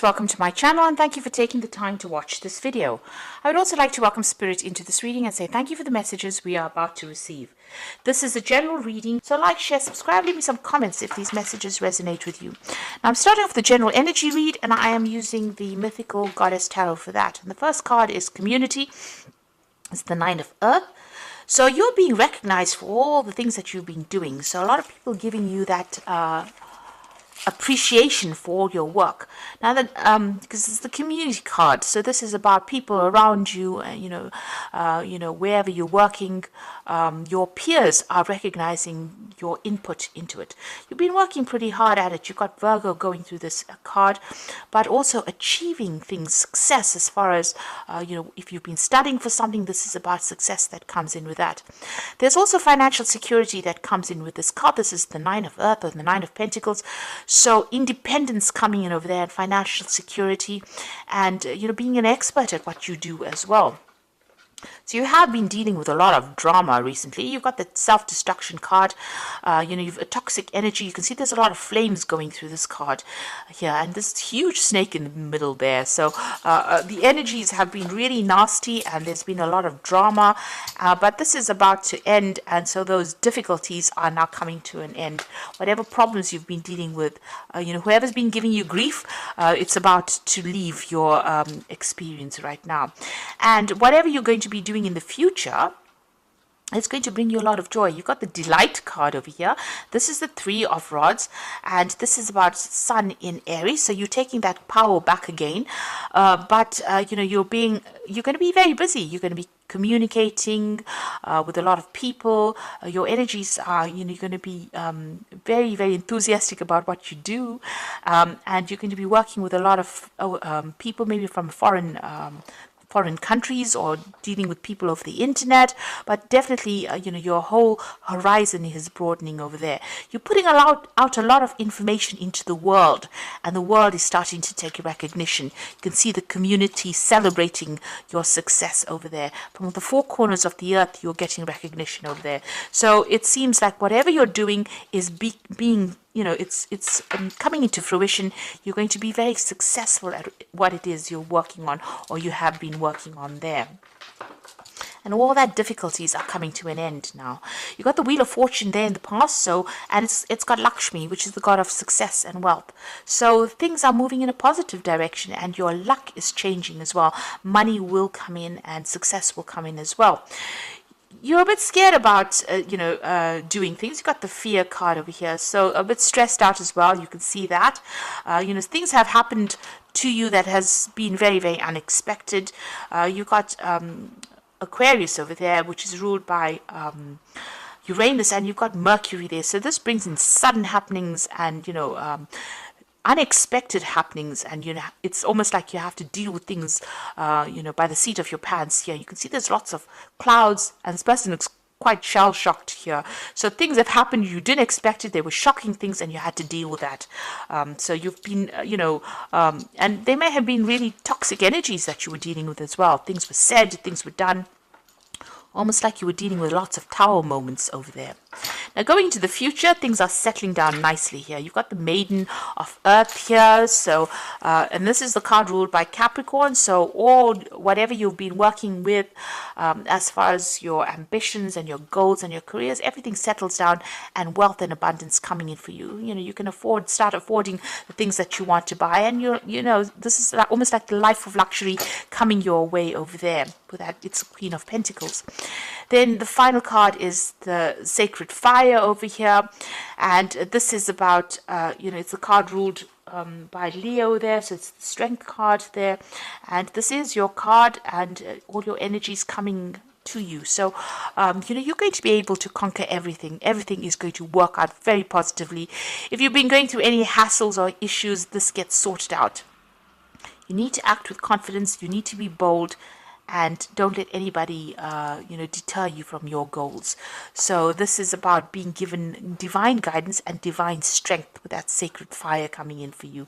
Welcome to my channel and thank you for taking the time to watch this video. I would also like to welcome Spirit into this reading and say thank you for the messages we are about to receive. This is a general reading, so like, share, subscribe, leave me some comments if these messages resonate with you. Now I'm starting off the general energy read and I am using the Mythical Goddess Tarot for that. And the first card is Community. It's the Nine of Earth. So you're being recognized for all the things that you've been doing. So a lot of people giving you that appreciation for all your work. Now that because it's the community card, so this is about people around you, wherever you're working, your peers are recognizing your input into it. You've been working pretty hard at it. You've got Virgo going through this card, but also achieving things, success as far as if you've been studying for something, this is about success that comes in with that. There's also financial security that comes in with this card. This is the Nine of Earth or the Nine of Pentacles. So independence coming in over there, and financial security, and being an expert at what you do as well. So you have been dealing with a lot of drama recently. You've got the self-destruction card. You've a toxic energy. You can see there's a lot of flames going through this card here, and this huge snake in the middle there. So the energies have been really nasty, and there's been a lot of drama. But this is about to end, and so those difficulties are now coming to an end. Whatever problems you've been dealing with, whoever's been giving you grief, it's about to leave your experience right now. And whatever you're going to be doing in the future, it's going to bring you a lot of joy. You've got the Delight card over here. This is the Three of Rods, and this is about Sun in Aries. So you're taking that power back again, but you're going to be very busy. You're going to be communicating with a lot of people. Your energies are, you're going to be very, very enthusiastic about what you do, and you're going to be working with a lot of people, maybe from foreign countries, or dealing with people over the internet, but definitely your whole horizon is broadening over there. You're putting out a lot of information into the world, and the world is starting to take recognition. You can see the community celebrating your success over there. From the four corners of the earth, you're getting recognition over there. So it seems like whatever you're doing is being it's coming into fruition. You're going to be very successful at what it is you're working on, or you have been working on there. And all that difficulties are coming to an end now. You got the Wheel of Fortune there in the past, and it's got Lakshmi, which is the god of success and wealth. So things are moving in a positive direction, and your luck is changing as well. Money will come in, and success will come in as well. You're a bit scared about, doing things. You've got the Fear card over here, so a bit stressed out as well. You can see that. Things have happened to you that has been very, very unexpected. You've got Aquarius over there, which is ruled by Uranus, and you've got Mercury there. So this brings in sudden happenings and, unexpected happenings, and it's almost like you have to deal with things by the seat of your pants here. You can see there's lots of clouds, and this person looks quite shell-shocked here. So things have happened, you didn't expect it, they were shocking things, and you had to deal with that. So you've been and they may have been really toxic energies that you were dealing with as well. Things were said, things were done, almost like you were dealing with lots of tower moments over there. Now going into the future, things are settling down nicely here. You've got the Maiden of Earth here, so and this is the card ruled by Capricorn. So whatever you've been working with, as far as your ambitions and your goals and your careers, everything settles down, and wealth and abundance coming in for you. You can start affording the things that you want to buy, and this is almost like the life of luxury coming your way over there. With that, it's Queen of Pentacles. Then the final card is the Sacred Fire over here, and this is about it's a card ruled by Leo there, so it's the Strength card there, and this is your card, and all your energies coming to you. So you're going to be able to conquer everything. Everything is going to work out very positively. If you've been going through any hassles or issues, this gets sorted out. You need to act with confidence. You need to be bold, and don't let anybody, deter you from your goals. So this is about being given divine guidance and divine strength with that sacred fire coming in for you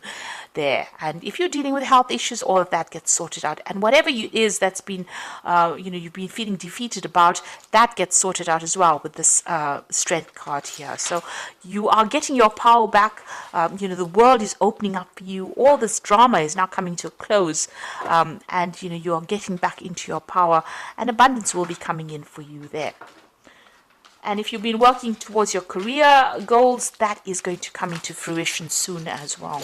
there. And if you're dealing with health issues, all of that gets sorted out. And whatever you is that's been, you've been feeling defeated about, that gets sorted out as well with this strength card here. So you are getting your power back. The world is opening up for you. All this drama is now coming to a close, and you are getting back into your power, and abundance will be coming in for you there. And if you've been working towards your career goals, that is going to come into fruition soon as well.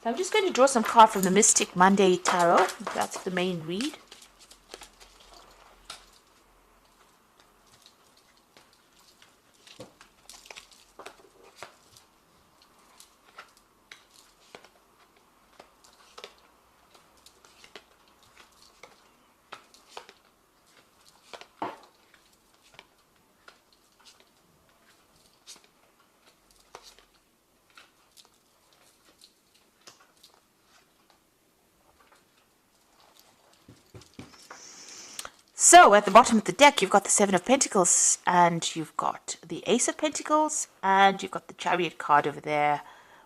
So I'm just going to draw some cards from the Mystic Monday Tarot. That's the main read. So at the bottom of the deck, you've got the Seven of Pentacles, and you've got the Ace of Pentacles, and you've got the Chariot card over there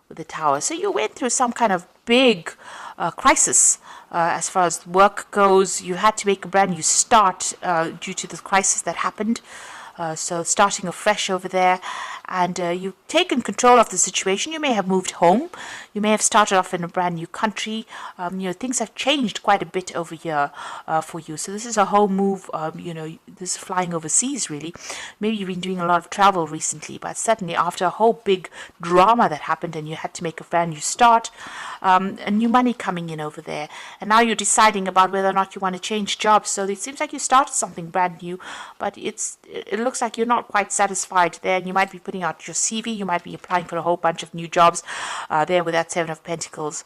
with the Tower. So you went through some kind of big crisis as far as work goes. You had to make a brand new start due to the crisis that happened. So starting afresh over there, and you've taken control of the situation. You may have moved home. You may have started off in a brand new country. Things have changed quite a bit over here for you. So this is a home move. This is flying overseas, really. Maybe you've been doing a lot of travel recently, but certainly after a whole big drama that happened and you had to make a brand new start, a new money coming in over there. And now you're deciding about whether or not you want to change jobs. So it seems like you started something brand new, but it looks like you're not quite satisfied there, and you might be putting out your CV. You might be applying for a whole bunch of new jobs there with that Seven of Pentacles.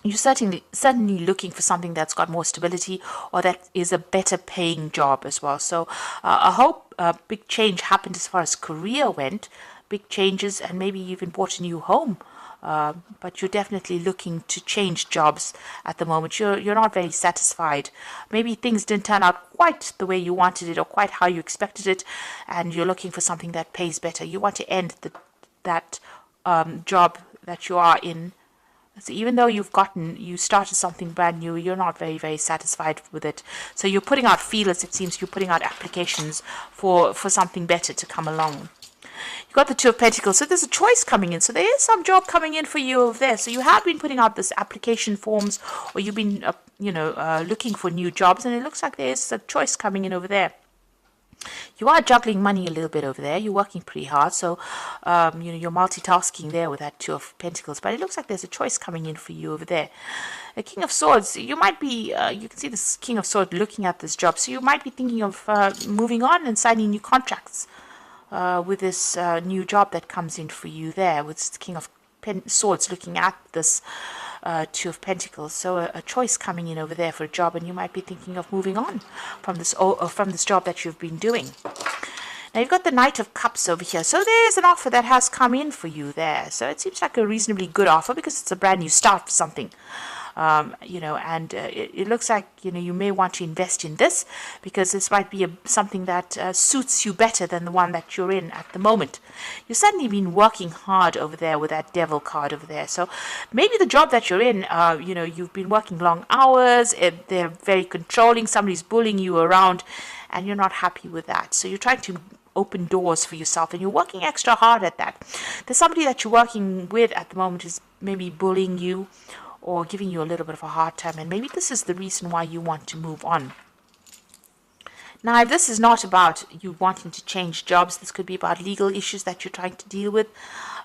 You're certainly looking for something that's got more stability, or that is a better paying job as well. So I hope a big change happened as far as career went, big changes, and maybe you even bought a new home. But you're definitely looking to change jobs at the moment. You're not very satisfied. Maybe things didn't turn out quite the way you wanted it or quite how you expected it, and you're looking for something that pays better. You want to end that job that you are in. So even though you started something brand new, you're not very, very satisfied with it. So you're putting out feelers, it seems. You're putting out applications for something better to come along. You've got the Two of Pentacles, so there's a choice coming in. So there is some job coming in for you over there. So you have been putting out this application forms, or you've been, looking for new jobs, and it looks like there's a choice coming in over there. You are juggling money a little bit over there. You're working pretty hard, so you're multitasking there with that Two of Pentacles. But it looks like there's a choice coming in for you over there. The King of Swords, you might be, you can see this King of Swords looking at this job. So you might be thinking of moving on and signing new contracts with this new job that comes in for you there, with the King of Swords looking at this Two of Pentacles. So a choice coming in over there for a job, and you might be thinking of moving on from this job that you've been doing. Now you've got the Knight of Cups over here. So there's an offer that has come in for you there. So it seems like a reasonably good offer because it's a brand new start for something. It looks like, you may want to invest in this because this might be something that suits you better than the one that you're in at the moment. You've certainly been working hard over there with that Devil card over there. So maybe the job that you're in, you've been working long hours, they're very controlling, somebody's bullying you around, and you're not happy with that. So you're trying to open doors for yourself, and you're working extra hard at that. There's somebody that you're working with at the moment is maybe bullying you or giving you a little bit of a hard time, and maybe this is the reason why you want to move on. Now, if this is not about you wanting to change jobs, this could be about legal issues that you're trying to deal with,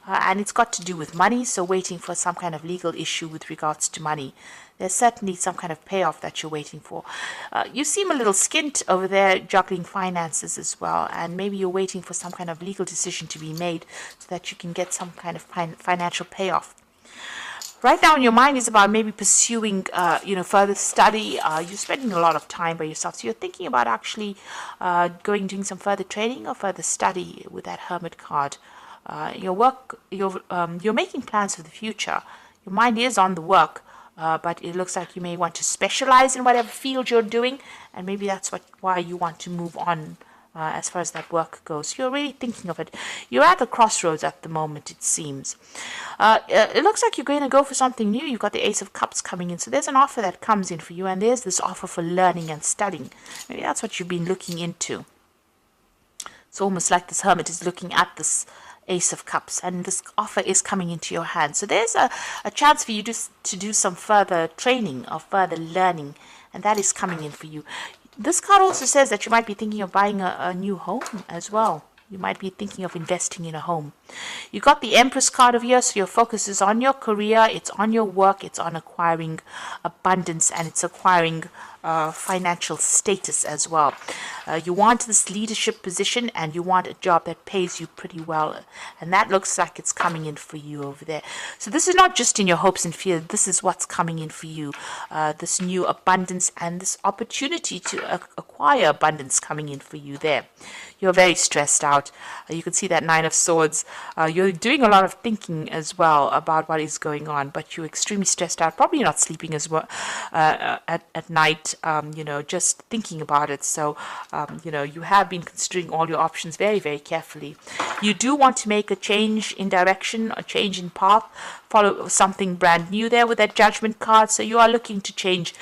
and it's got to do with money, so waiting for some kind of legal issue with regards to money. There's certainly some kind of payoff that you're waiting for. You seem a little skint over there juggling finances as well, and maybe you're waiting for some kind of legal decision to be made so that you can get some kind of financial payoff. Right now in your mind is about maybe pursuing, further study. You're spending a lot of time by yourself. So you're thinking about actually doing some further training or further study with that Hermit card. You're making plans for the future. Your mind is on the work. but it looks like you may want to specialize in whatever field you're doing, and maybe that's why you want to move on as far as that work goes. You're really thinking of it. You're at the crossroads at the moment, it seems. It looks like you're going to go for something new. You've got the Ace of Cups coming in. So there's an offer that comes in for you, and there's this offer for learning and studying. Maybe that's what you've been looking into. It's almost like this hermit is looking at this Ace of Cups, and this offer is coming into your hand. So there's a chance for you to do some further training or further learning, and that is coming in for you. This card also says that you might be thinking of buying a new home as well. You might be thinking of investing in a home. You got the Empress card of here, so your focus is on your career, it's on your work, it's on acquiring abundance, and it's acquiring financial status as well. You want this leadership position, and you want a job that pays you pretty well, and that looks like it's coming in for you over there. So this is not just in your hopes and fears, this is what's coming in for you. This new abundance and this opportunity to acquire abundance coming in for you there. You're very stressed out. You can see that Nine of Swords. You're doing a lot of thinking as well about what is going on, but you're extremely stressed out, probably not sleeping as well at night, just thinking about it. So, you have been considering all your options very, very carefully. You do want to make a change in direction, a change in path, follow something brand new there with that Judgment card. So you are looking to change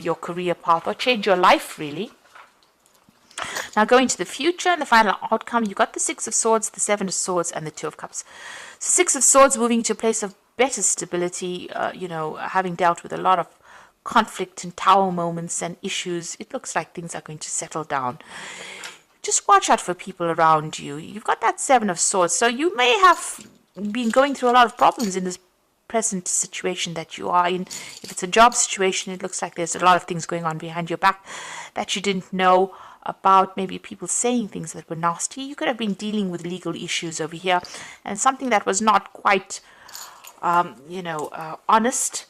your career path or change your life, really. Now going to the future and the final outcome, you got the Six of Swords, the Seven of Swords, and the Two of Cups. So Six of Swords moving to a place of better stability, having dealt with a lot of conflict and tower moments and issues. It looks like things are going to settle down. Just watch out for people around you. You've got that Seven of Swords, so you may have been going through a lot of problems in this present situation that you are in. If it's a job situation, it looks like there's a lot of things going on behind your back that you didn't know about, maybe people saying things that were nasty. You could have been dealing with legal issues over here, and something that was not quite, honest.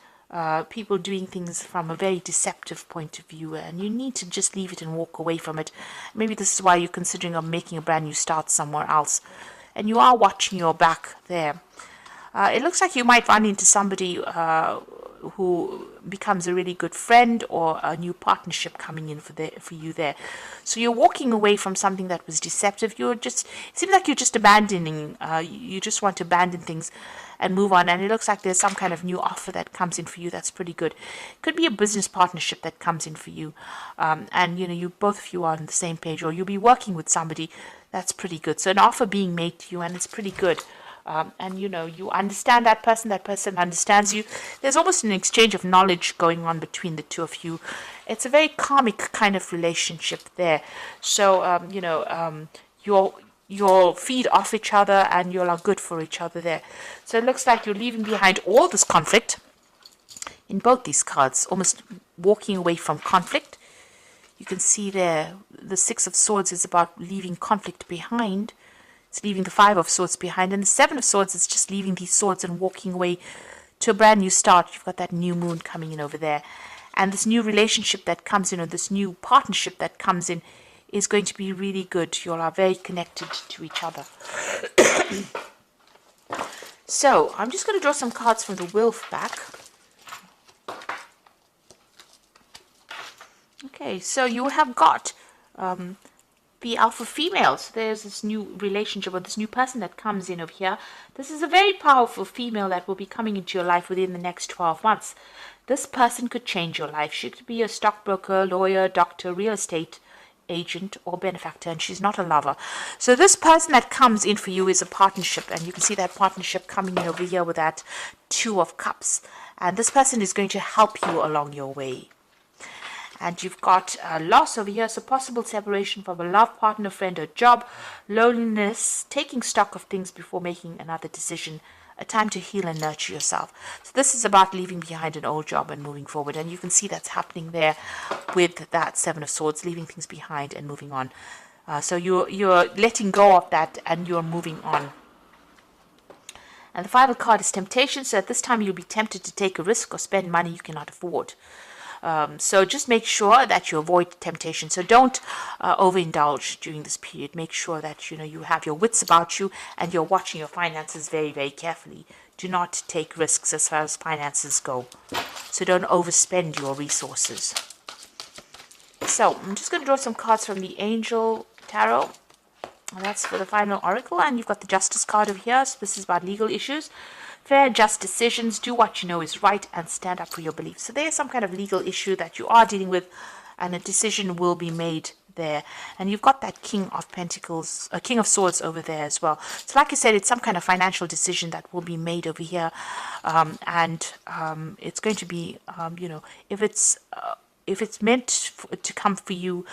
People doing things from a very deceptive point of view, and you need to just leave it and walk away from it. Maybe this is why you're considering of making a brand new start somewhere else, and you are watching your back there. It looks like you might run into somebody who becomes a really good friend, or a new partnership coming in for you there. So you're walking away from something that was deceptive. It seems like you're just abandoning, you just want to abandon things and move on, and it looks like there's some kind of new offer that comes in for you that's pretty good. It could be a business partnership that comes in for you, and you both of you are on the same page, or you'll be working with somebody that's pretty good. So an offer being made to you, and it's pretty good. And you understand that person understands you. There's almost an exchange of knowledge going on between the two of you. It's a very karmic kind of relationship there. So you'll feed off each other, and you'll are good for each other there. So it looks like you're leaving behind all this conflict in both these cards, almost walking away from conflict. You can see there the Six of Swords is about leaving conflict behind. It's leaving the Five of Swords behind, and the Seven of Swords is just leaving these swords and walking away to a brand new start. You've got that new moon coming in over there, and this new relationship that comes in, or this new partnership that comes in, is going to be really good. You all are very connected to each other. So I'm just going to draw some cards from the Wolf back. Okay, so you have got the alpha females. There's this new relationship, or this new person that comes in over here. This is a very powerful female that will be coming into your life within the next 12 months. This person could change your life. She could be a stockbroker, lawyer, doctor, real estate agent, or benefactor, and she's not a lover. So this person that comes in for you is a partnership, and you can see that partnership coming in over here with that Two of Cups, and this person is going to help you along your way. And you've got loss over here, so possible separation from a love partner, friend, or job, loneliness, taking stock of things before making another decision, a time to heal and nurture yourself. So this is about leaving behind an old job and moving forward, and you can see that's happening there with that Seven of Swords, leaving things behind and moving on. So you're letting go of that, and you're moving on. And the final card is temptation, so at this time you'll be tempted to take a risk or spend money you cannot afford. So just make sure that you avoid temptation. So don't overindulge during this period. Make sure that you have your wits about you, and you're watching your finances very, very carefully. Do not take risks as far as finances go. So don't overspend your resources. So I'm just going to draw some cards from the Angel Tarot. And that's for the final oracle. And you've got the Justice card over here. So this is about legal issues. Fair, just decisions. Do what you know is right and stand up for your beliefs. So there's some kind of legal issue that you are dealing with, and a decision will be made there. And you've got that King of Pentacles, King of Swords over there as well. So like I said, it's some kind of financial decision that will be made over here. It's going to be, if it's meant to come for you,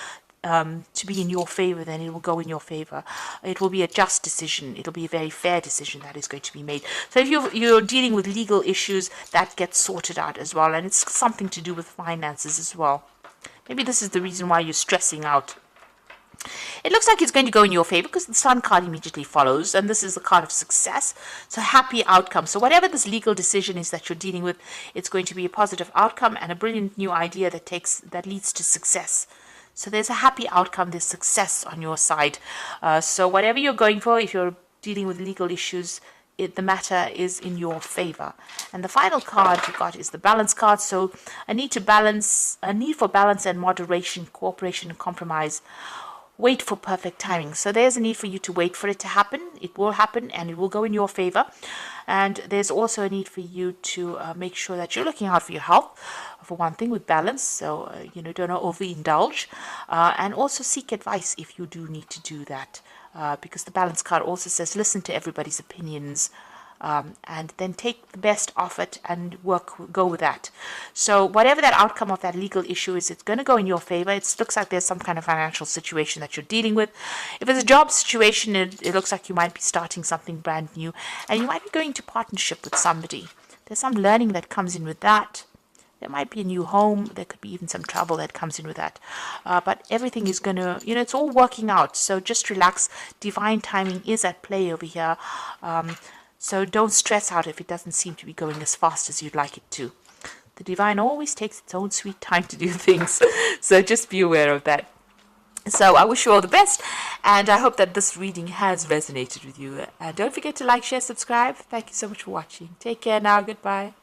to be in your favor, then it will go in your favor. It will be a just decision. It'll be a very fair decision that is going to be made. So if you're dealing with legal issues, that gets sorted out as well. And it's something to do with finances as well. Maybe this is the reason why you're stressing out. It looks like it's going to go in your favor because the Sun card immediately follows, and this is the card of success. So happy outcome. So whatever this legal decision is that you're dealing with, it's going to be a positive outcome and a brilliant new idea that leads to success. So there's a happy outcome, there's success on your side. So whatever you're going for, if you're dealing with legal issues, the matter is in your favor. And the final card you got is the Balance card. So a need for balance and moderation, cooperation and compromise. Wait for perfect timing. So there's a need for you to wait for it to happen. It will happen and it will go in your favor. And there's also a need for you to make sure that you're looking out for your health, for one thing, with balance. So, don't overindulge. And also seek advice if you do need to do that. Because the Balance card also says listen to everybody's opinions. And then take the best of it and go with that. So whatever that outcome of that legal issue is, it's going to go in your favor. It looks like there's some kind of financial situation that you're dealing with. If it's a job situation, it looks like you might be starting something brand new, and you might be going to partnership with somebody. There's some learning that comes in with that. There might be a new home. There could be even some travel that comes in with that. But everything is going to, it's all working out. So just relax. Divine timing is at play over here. So don't stress out if it doesn't seem to be going as fast as you'd like it to. The divine always takes its own sweet time to do things. So just be aware of that. So I wish you all the best. And I hope that this reading has resonated with you. Don't forget to like, share, subscribe. Thank you so much for watching. Take care now. Goodbye.